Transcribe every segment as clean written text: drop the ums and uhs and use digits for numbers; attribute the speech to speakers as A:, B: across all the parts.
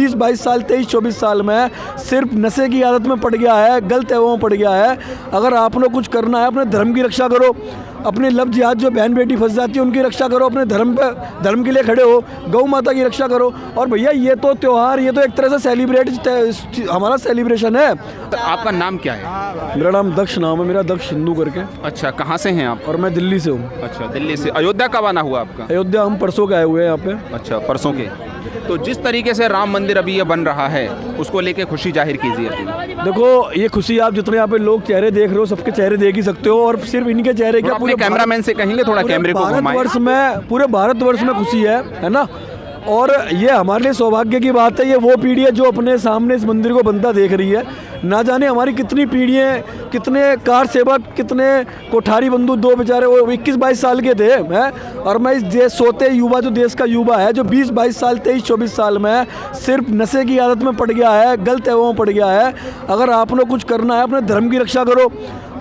A: 20-22 साल 23-24 साल में सिर्फ नशे की आदत में पड़ गया है, गलत एवं में पड़ गया है। अगर आपने कुछ करना है अपने धर्म की रक्षा करो, अपने लव जिहाद जो बहन बेटी फंस जाती है उनकी रक्षा करो, अपने धर्म के लिए खड़े हो, गौ माता की रक्षा करो। और भैया ये तो त्यौहार, ये तो एक तरह से हमारा सेलिब्रेशन है।
B: तो आपका नाम क्या है?
A: मेरा नाम दक्ष नाम है, मेरा दक्ष हिंदू करके।
B: अच्छा, कहाँ से हैं आप?
A: और मैं दिल्ली से हूँ।
B: अच्छा, दिल्ली से। अयोध्या कब आना हुआ आपका?
A: अयोध्या हम परसों के आए हुए हैं यहाँ पे।
B: अच्छा, परसों के। तो जिस तरीके से राम मंदिर अभी ये बन रहा है उसको लेके खुशी जाहिर कीजिए।
A: देखो ये खुशी, आप जितने यहाँ पे लोग चेहरे देख रहे हो सबके चेहरे देख ही सकते हो, और सिर्फ इनके चेहरे क्या, पूरे
B: कैमरामैन से कहेंगे थोड़ा कैमरे को घुमाएं।
A: पूरे भारतवर्ष में खुशी है ना। और ये हमारे लिए सौभाग्य की बात है, ये वो पीढ़ी है जो अपने सामने इस मंदिर को बनता देख रही है। ना जाने हमारी कितनी पीढ़ियाँ, कितने कार सेवक, कितने कोठारी बंधु, दो बेचारे वो 21-22 साल के थे हैं। और मैं इस देश सोते युवा, जो देश का युवा है, जो 20-22 साल 23-24 साल में सिर्फ नशे की आदत में पड़ गया है, गलत एवं में पड़ गया है। अगर आपने कुछ करना है अपने धर्म की रक्षा करो,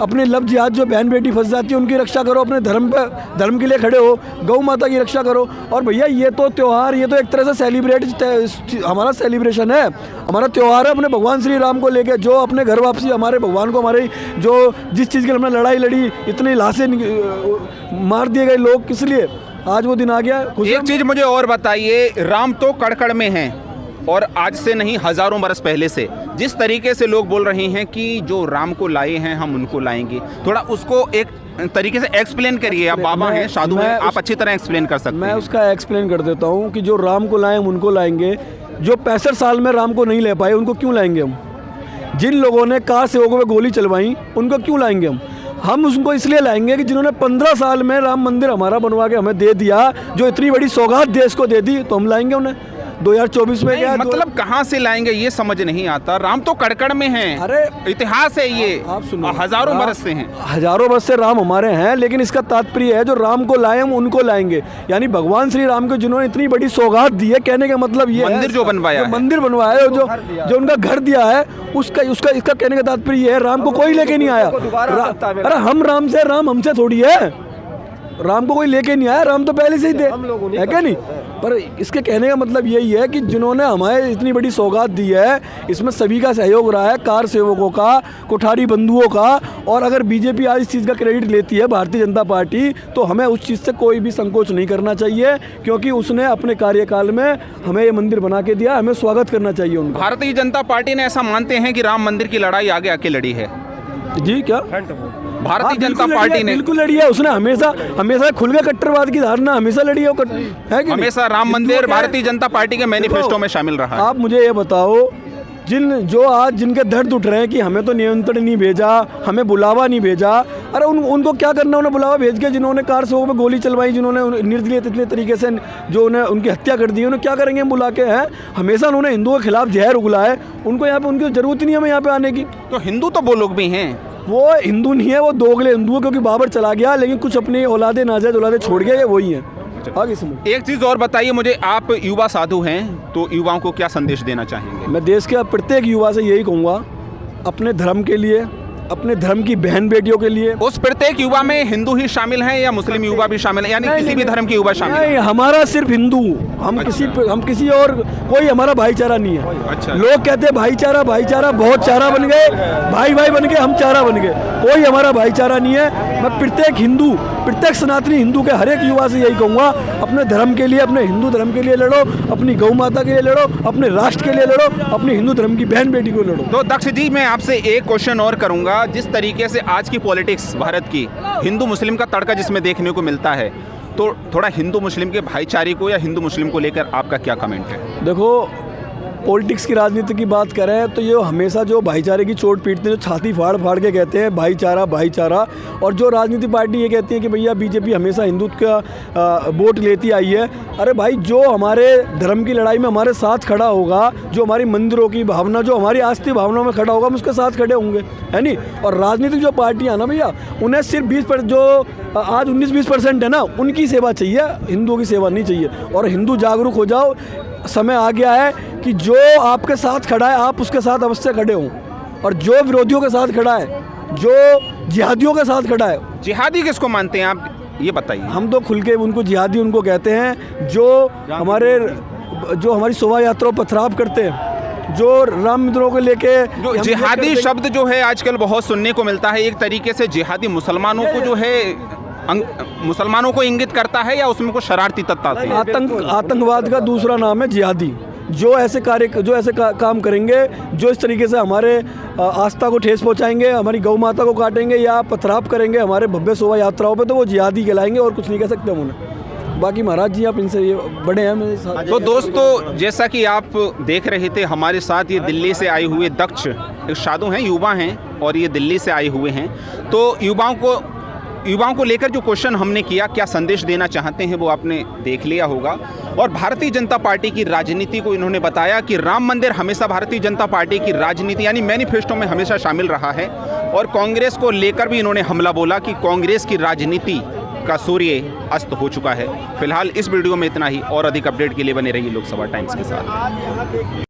A: अपने लव जिहाद जो बहन बेटी फंस जाती है उनकी रक्षा करो, अपने धर्म के लिए खड़े हो, गौ माता की रक्षा करो। और भैया ये तो त्यौहार, ये तो एक तरह से हमारा सेलिब्रेशन है, हमारा त्यौहार है अपने भगवान श्री राम को लेके, जो अपने घर वापसी हमारे भगवान को, हमारे जो जिस चीज़ के लिए हमने लड़ाई लड़ी, इतनी लाशें मार दिए गए लोग, किस लिए आज वो दिन आ गया।
B: एक चीज़ मुझे और बताइए, राम तो कड़ में हैं और आज से नहीं हज़ारों बरस पहले से जिस तरीके से लोग बोल रहे हैं कि जो राम को लाए हैं हम उनको लाएंगे, थोड़ा उसको एक तरीके से एक्सप्लेन करिए। आप बाबा हैं, साधु हैं, आप अच्छी तरह एक्सप्लेन कर सकते हैं।
A: मैं उसका एक्सप्लेन कर देता हूँ कि जो राम को लाए हम उनको लाएंगे, जो 65 साल में राम को नहीं ले पाए उनको क्यों लाएंगे हम? जिन लोगों ने कार सेवकों में गोली चलवाई उनको क्यों लाएंगे हम उसको इसलिए लाएंगे कि जिन्होंने 15 साल में राम मंदिर हमारा बनवा के हमें दे दिया, जो इतनी बड़ी सौगात देश को दे दी, तो हम लाएंगे उन्हें। 2024 में क्या
B: मतलब कहाँ से लाएंगे ये समझ नहीं आता। राम तो कड़कड़ में हैं, अरे इतिहास है ये, आप सुनो, हजारों बरस से हैं,
A: हजारों बरस से राम हमारे हैं। लेकिन इसका तात्पर्य है जो राम को लाए हम उनको लाएंगे, यानी भगवान श्री राम को जिन्होंने इतनी बड़ी सौगात दी है। कहने का मतलब ये
B: मंदिर जो बनवाया,
A: मंदिर बनवाया है, जो उनका घर दिया है, उसका इसका कहने का तात्पर्य ये है राम को कोई लेके नहीं आया। अरे हम राम से, राम हमसे थोड़ी है, राम को कोई लेके नहीं आया, राम तो पहले से ही थे, है क्या नहीं? पर इसके कहने का मतलब यही है कि जिन्होंने हमारे इतनी बड़ी सौगात दी है, इसमें सभी का सहयोग रहा है, कार सेवकों का, कोठारी बंधुओं का। और अगर बीजेपी आज इस चीज़ का क्रेडिट लेती है, भारतीय जनता पार्टी, तो हमें उस चीज़ से कोई भी संकोच नहीं करना चाहिए, क्योंकि उसने अपने कार्यकाल में हमें ये मंदिर बना के दिया, हमें स्वागत करना चाहिए उनका।
B: भारतीय जनता पार्टी ने ऐसा मानते हैं कि राम मंदिर की लड़ाई आगे आके लड़ी है
A: जी? क्या
B: भारतीय जनता पार्टी ने
A: बिल्कुल लड़ी है, उसने हमेशा खुल के कट्टरवाद की धारणा हमेशा लड़ी है कि
B: हमेशा राम मंदिर भारतीय जनता पार्टी के मैनिफेस्टो में शामिल रहा है।
A: आप मुझे ये बताओ, आज जिनके दर्द उठ रहे हैं कि हमें तो नियंत्रण नहीं भेजा, हमें बुलावा नहीं भेजा, अरे उनको क्या करना, उन्हें बुलावा भेज के जिन्होंने कार सेवकों पे गोली चलवाई, जिन्होंने निर्दलीय इतने तरीके से जो उन्हें उनकी हत्या कर दी, उन्हें क्या करेंगे हम बुला के? हैं हमेशा उन्होंने हिंदुओं के खिलाफ जहर उगला है, उनको यहाँ पे उनकी जरूरत ही नहीं हमें यहाँ पे आने की।
B: तो हिंदू तो वो लोग भी हैं,
A: वो हिंदू नहीं है, वो दोगले हिंदू है, क्योंकि बाबर चला गया लेकिन कुछ अपनी औलादे नाजायज औलादे छोड़ गए, ये वही है। आगे समझ।
B: एक चीज़ और बताइए मुझे, आप युवा साधु हैं तो युवाओं को क्या संदेश देना चाहेंगे?
A: मैं देश के प्रत्येक युवा से यही कहूँगा, अपने धर्म के लिए, अपने धर्म की बहन बेटियों के लिए।
B: उस प्रत्येक युवा में हिंदू ही शामिल हैं या मुस्लिम युवा भी शामिल है, यानी किसी भी धर्म के युवा शामिल
A: नहीं, हमारा सिर्फ हिंदू, हम किसी और कोई हमारा भाईचारा नहीं है।
B: अच्छा।
A: लोग कहते हैं भाईचारा, बहुत चारा बन गए, भाई बन गए, हम चारा बन गए, कोई हमारा भाईचारा नहीं है। मैं प्रत्येक सनातनी हिंदू के हर एक युवा से यही कहूँगा, अपने धर्म के लिए, अपने हिंदू धर्म के लिए लड़ो, अपनी गौ माता के लिए लड़ो, अपने राष्ट्र के लिए लड़ो, अपने हिंदू धर्म की बहन बेटी को लड़ो।
B: तो दक्ष जी, मैं आपसे एक क्वेश्चन और करूँगा। जिस तरीके से आज की पॉलिटिक्स भारत की हिंदू मुस्लिम का तड़का जिसमें देखने को मिलता है, तो थोड़ा हिंदू मुस्लिम के भाईचारे को या हिंदू मुस्लिम को लेकर आपका क्या कमेंट है?
A: देखो, पॉलिटिक्स की राजनीति की बात करें तो ये हमेशा जो भाईचारे की चोट पीटते हैं, जो छाती फाड़ के कहते हैं भाईचारा, और जो राजनीति पार्टी ये कहती है कि भैया बीजेपी हमेशा हिंदुत्व का वोट लेती आई है। अरे भाई, जो हमारे धर्म की लड़ाई में हमारे साथ खड़ा होगा, जो हमारी मंदिरों की भावना, जो हमारी आस्था भावनाओं में खड़ा होगा, हम उसके साथ खड़े होंगे, है नहीं? और राजनीतिक जो पार्टियाँ ना भैया, उन्हें सिर्फ 20% जो आज 19-20% है ना, उनकी सेवा चाहिए, हिंदुओं की सेवा नहीं चाहिए। और हिंदू जागरूक हो जाओ, समय आ गया है कि जो आपके साथ खड़ा है आप उसके साथ अवश्य खड़े हों, और जो विरोधियों के साथ खड़ा है, जो जिहादियों के साथ खड़ा है।
B: जिहादी किसको मानते हैं आप, ये बताइए?
A: हम तो खुल के उनको जिहादी उनको कहते हैं, जो हमारे जो हमारी शोभा यात्रा पथराव करते हैं, जो राम मंदिरों को लेके
B: जो जिहादी शब्द जो है आजकल बहुत सुनने को मिलता है, एक तरीके से जिहादी मुसलमानों को जो है मुसलमानों को इंगित करता है या उसमें कुछ शरारती तत्व आते हैं?
A: आतंकवाद का दूसरा नाम है जिहादी। जो ऐसे काम करेंगे, जो इस तरीके से हमारे आस्था को ठेस पहुंचाएंगे, हमारी गौ माता को काटेंगे या पथराव करेंगे हमारे भव्य शोभा यात्राओं पे, तो वो जिहादी कहलाएंगे और कुछ नहीं कह सकते हम उन्हें। बाकी महाराज जी आप इनसे ये बड़े हैं मेरे साथ।
B: तो दोस्तों, जैसा कि आप देख रहे थे, हमारे साथ ये दिल्ली से आए हुए दक्ष एक साधु हैं, युवा हैं, और ये दिल्ली से आए हुए हैं। तो युवाओं को लेकर जो क्वेश्चन हमने किया, क्या संदेश देना चाहते हैं, वो आपने देख लिया होगा। और भारतीय जनता पार्टी की राजनीति को इन्होंने बताया कि राम मंदिर हमेशा भारतीय जनता पार्टी की राजनीति यानी मैनिफेस्टो में हमेशा शामिल रहा है। और कांग्रेस को लेकर भी इन्होंने हमला बोला कि कांग्रेस की राजनीति का सूर्य अस्त हो चुका है। फिलहाल इस वीडियो में इतना ही, और अधिक अपडेट के लिए बने रहिए लोकसभा टाइम्स के साथ।